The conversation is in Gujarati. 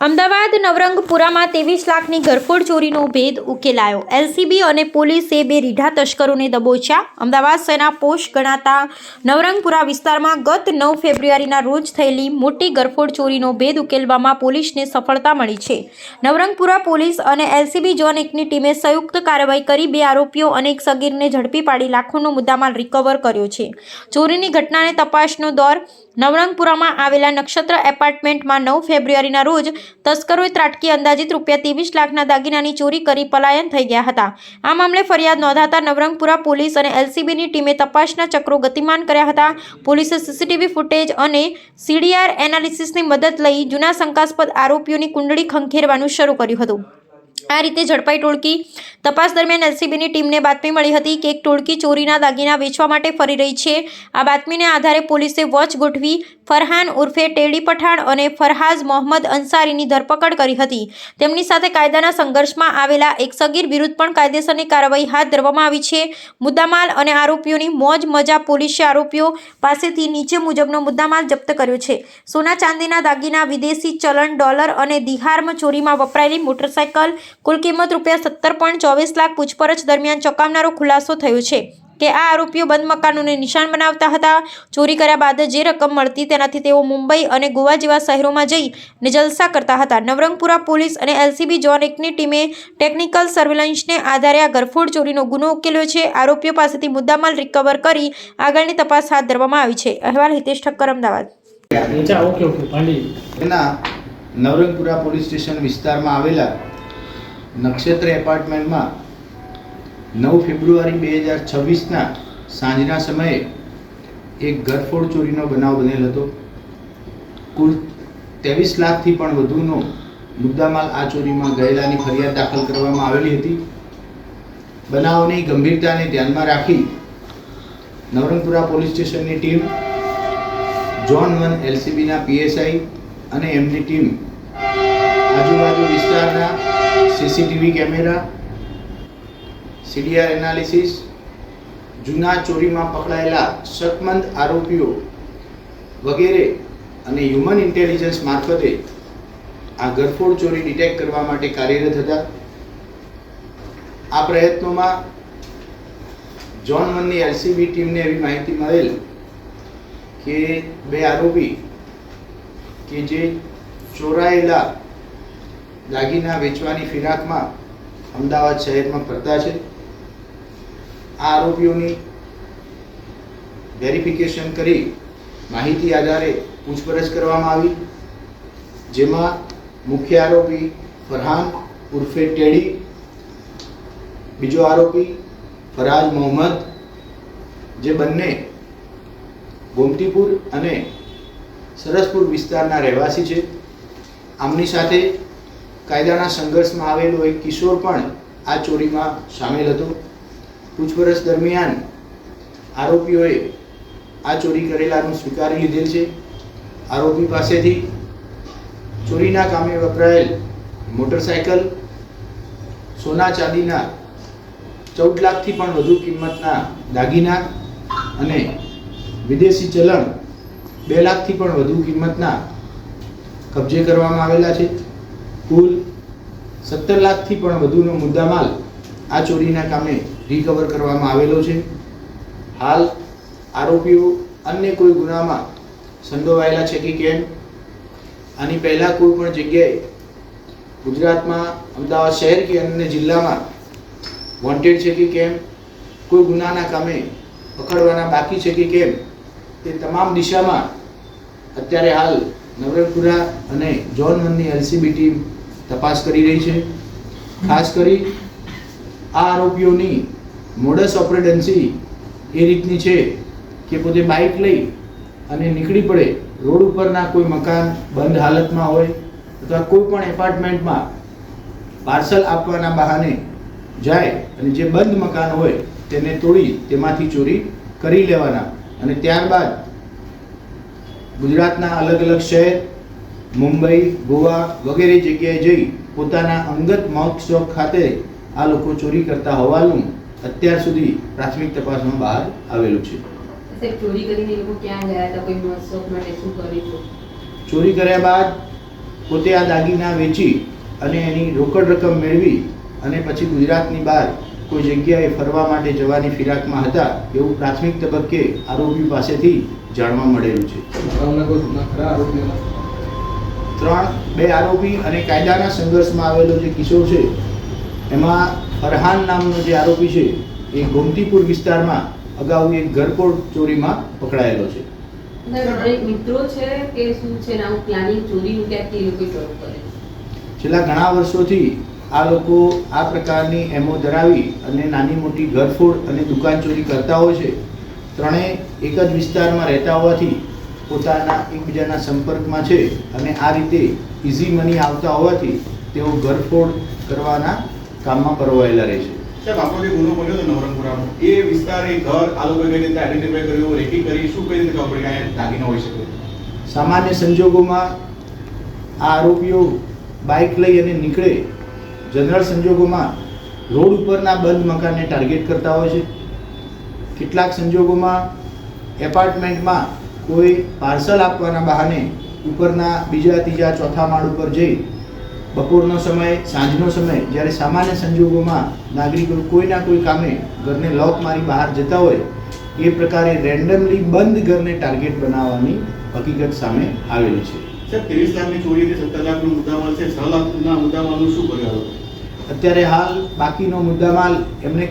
અમદાવાદ નવરંગપુરામાં 23 લાખની ઘરફોડ ચોરીનો ભેદ ઉકેલાયો. એલસીબી અને પોલીસે બે રીઢા તસ્કરોને દબોચ્યા. અમદાવાદ શહેરના પોશ ગણાતા નવરંગપુરા વિસ્તારમાં ગત 9 ફેબ્રુઆરીના રોજ થયેલી મોટી ઘરફોડ ચોરીનો ભેદ ઉકેલવામાં પોલીસને સફળતા મળી છે. નવરંગપુરા પોલીસ અને એલસીબી ઝોન 1ની ટીમે સંયુક્ત કાર્યવાહી કરી બે આરોપીઓ અને એક સગીરને ઝડપી પાડી લાખોનો મુદ્દામાલ રિકવર કર્યો છે. ચોરીની ઘટનાને તપાસનો દોર નવરંગપુરામાં આવેલા નક્ષત્ર એપાર્ટમેન્ટમાં 9 ફેબ્રુઆરીના રોજ તસ્કરોએ ત્રાટકી અંદાજિત ₹23 લાખના દાગીનાની ચોરી કરી પલાયન થઈ ગયા હતા. આ મામલે ફરિયાદ નોંધાતા નવરંગપુરા પોલીસ અને એલસીબીની ટીમે તપાસના ચક્રો ગતિમાન કર્યા હતા. પોલીસે સીસીટીવી ફૂટેજ અને સીડીઆર એનાલિસિસની મદદ લઈ જૂના શંકાસ્પદ આરોપીઓની કુંડળી ખંખેરવાનું શરૂ કર્યું હતું. આ રીતે ઝડપાઈ ટોળકી તપાસ દરમિયાન એલસીબીની ટીમને બાતમી મળી હતી કે એક ટોળકી ચોરીના દાગીના વેચવા માટે ફરી રહી છે. આ બાતમીને આધારે પોલીસે વોચ ગોઠવી ફરહાન ઉર્ફે ટેડી પઠાણ અને ફરહાઝ મોહમ્મદ અંસારીની ધરપકડ કરી હતી. તેમની સાથે કાયદાના સંઘર્ષમાં આવેલા એક સગીર વિરુદ્ધ પણ કાયદેસરની કાર્યવાહી હાથ ધરવામાં આવી છે. મુદ્દામાલ અને આરોપીઓની મોજ મજા પોલીસે આરોપીઓ પાસેથી નીચે મુજબનો મુદ્દામાલ જપ્ત કર્યો છે. સોના ચાંદીના દાગીના, વિદેશી ચલણ, ડોલર અને દિહાર્મ, ચોરીમાં વપરાયેલી મોટરસાયકલ, કુલ કિંમત ₹17.24 લાખ. પૂછપરછ દરમિયાન ચોંકાવનારો ખુલાસો થયો છે કે આ આરોપીઓ બંધ મકાનોને નિશાન બનાવતા હતા. ચોરી કર્યા બાદ જે રકમ મળતી તેનાથી તેઓ મુંબઈ અને ગોવા જેવા શહેરોમાં જઈને જલસા કરતા હતા. નવરંગપુરા પોલીસ અને એલસીબી ઝોન 1ની ટીમે ટેકનિકલ સર્વેલન્સને આધારે આ ઘરફોડ ચોરીનો ગુનો ઉકેલ્યો છે. આરોપીઓ પાસેથી મુદ્દામાલ રિકવર કરી આગળની તપાસ હાથ ધરવામાં આવી છે. અહેવાલ હિતેશ ઠક્કર, અમદાવાદ. નવરંગપુરા પોલીસ સ્ટેશન વિસ્તારમાં આવેલા નક્ષત્ર એપાર્ટમેન્ટમાં 9 ફેબ્રુઆરી 2026ના સાંજના સમયે એક ઘરફોડ ચોરીનો બનાવ બનેલ હતો. કુલ 23 લાખથી પણ વધુનો મુદ્દામાલ આ ચોરીમાં ગયેલાની ફરિયાદ દાખલ કરવામાં આવેલી હતી. બનાવની ગંભીરતાને ધ્યાનમાં રાખી નવરંગપુરા પોલીસ સ્ટેશનની ટીમ, ઝોન 1 એલસીબીના પીએસઆઈ અને એમની ટીમ આજુબાજુ વિસ્તારના સીસીટીવી કેમેરા, સીડીઆર એનાલિસિસ, જૂના ચોરીમાં પકડાયેલા શકમંદ આરોપીઓ વગેરે અને હ્યુમન ઇન્ટેલિજન્સ મારફતે આ ઘરફોડ ચોરી ડિટેક્ટ કરવા માટે કાર્યરત હતા. આ પ્રયત્નોમાં ઝોન 1ની એલસીબી ટીમને એવી માહિતી મળેલ કે બે આરોપી કે જે ચોરાયેલા દાગીના વેચવાની ફિરાકમાં અમદાવાદ શહેરમાં ફરતા છે. આ આરોપીઓની વેરિફિકેશન કરી માહિતી આધારે પૂછપરછ કરવામાં આવી, જેમાં મુખ્ય આરોપી ફરહાન ઉર્ફે ટેડી, બીજો આરોપી ફરહાઝ મોહમ્મદ, જે બંને ગોમતીપુર અને સરસપુર વિસ્તારના રહેવાસી છે. આમની સાથે કાયદાના સંઘર્ષમાં આવેલો એક કિશોર પણ આ ચોરીમાં સામેલ હતો. પૂછપરછ દરમિયાન આરોપીઓએ આ ચોરી કરેલાનું સ્વીકારી લીધેલ છે. આરોપી પાસેથી ચોરીના કામે વપરાયેલ મોટરસાયકલ, સોના ચાંદીના 14 લાખથી પણ વધુ કિંમતના દાગીના અને વિદેશી ચલણ 2 લાખથી પણ વધુ કિંમતના કબજે કરવામાં આવેલા છે. કુલ 17 લાખથી પણ વધુનો મુદ્દામાલ આ ચોરીના કામે રિકવર કરવામાં આવેલો છે. હાલ આરોપીઓ અન્ય કોઈ ગુનામાં સંડોવાયેલા છે કે કેમ, આની પહેલાં કોઈ પણ જગ્યાએ ગુજરાતમાં, અમદાવાદ શહેર કે અન્ય જિલ્લામાં વોન્ટેડ છે કે કેમ, કોઈ ગુનાના કામે પકડવાના બાકી છે કે કેમ, તે તમામ દિશામાં અત્યારે હાલ નવરંગપુરા અને ઝોન 1ની એલસીબી ટીમ તપાસ કરી રહી છે. ખાસ કરી આ આરોપીઓની મોડસ ઓપરેન્ડન્સી એ રીતની છે કે પોતે બાઇક લઈ અને નીકળી પડે, રોડ ઉપરના કોઈ મકાન બંધ હાલતમાં હોય અથવા કોઈ પણ એપાર્ટમેન્ટમાં પાર્સલ આપવાના બહાને જાય અને જે બંધ મકાન હોય તેને તોડી તેમાંથી ચોરી કરી લેવાના અને ત્યારબાદ ગુજરાતના અલગ અલગ શહેર, મુંબઈ, ગોવા વગેરે જગ્યાએ જઈ પોતાના અંગત મોજ શોખ ખાતે આ લોકો ચોરી કરતા હોવાનું અત્યાર સુધી પ્રાથમિક તપાસમાં બહાર આવેલું છે. ચોરી કરીને લોકો ક્યાં ગયા હતા, કોઈ મોજ શોખ માટે શું કર્યું? ચોરી કર્યા બાદ પોતે આ દાગીના વેચી અને એની રોકડ રકમ મેળવી અને પછી ગુજરાતની બહાર કોઈ જગ્યાએ ફરવા માટે જવાની ફિરાકમાં હતા એવું પ્રાથમિક તબક્કે આરોપી પાસેથી જાણવા મળેલું છે. બે આરોપી અને કાયદાના સંઘર્ષમાં આવેલો જે કિશોર છે એમાં ફરહાન નામનો જે આરોપી છે એ ગોમતીપુર વિસ્તારમાં અગાઉ એક ઘરફોડ ચોરીમાં પકડાયેલો છે. મિત્રો છે કે શું છે ને આવું પ્લાનિંગ ચોરીનું ક્યાંથી એ લોકો શરૂ કરે? છેલ્લા ઘણા વર્ષોથી આ લોકો આ પ્રકારની એમો ધરાવી અને નાની મોટી ઘરફોડ અને દુકાન ચોરી કરતા હોય છે. ત્રણેય એક જ વિસ્તારમાં રહેતા હોવાથી પોતાના એકબીજાના સંપર્કમાં છે અને આ રીતે ઇઝી મની આવતા હોવાથી તેઓ ઘરફોડ કરવાના કામમાં પરોવાયેલા રહે છે. સાહેબ, આપણો જે ગુનો બન્યો હતો નવરંગપુરાનો, એ વિસ્તાર એ ઘર આ લોકોએ કઈ રીતે આઈડેન્ટિફાઈ કર્યું, રેકી કરી, શું કઈ રીતે ખબર પડી કે અહીંયા દાગીના હોઈ શકે? સામાન્ય સંજોગોમાં આ આરોપીઓ બાઇક લઈ અને નીકળે, જનરલ સંજોગોમાં રોડ ઉપરના બંધ મકાનને ટાર્ગેટ કરતા હોય છે. કેટલાક સંજોગોમાં એપાર્ટમેન્ટમાં કોઈ પાર્સલ આપવાના બહાને ઉપરના બીજા ત્રીજા ચોથા માળ ઉપર જઈ બપોરનો સમય, સાંજનો સમય, જ્યારે સામાન્ય સંજોગોમાં નાગરિકો કોઈના કોઈ કામે ઘરને લોક મારી બહાર જતા હોય એ પ્રકારે રેન્ડમલી બંધ ઘરને ટાર્ગેટ બનાવવાની હકીકત સામે આવેલી છે. સાહેબ, 23 લાખની ચોરી હતી, 17 લાખનો મુદ્દામાલ છે, 6 લાખના મુદ્દામાલનું શું કર્યું? અત્યારે હાલ બાકીનો મુદ્દામાલ એમને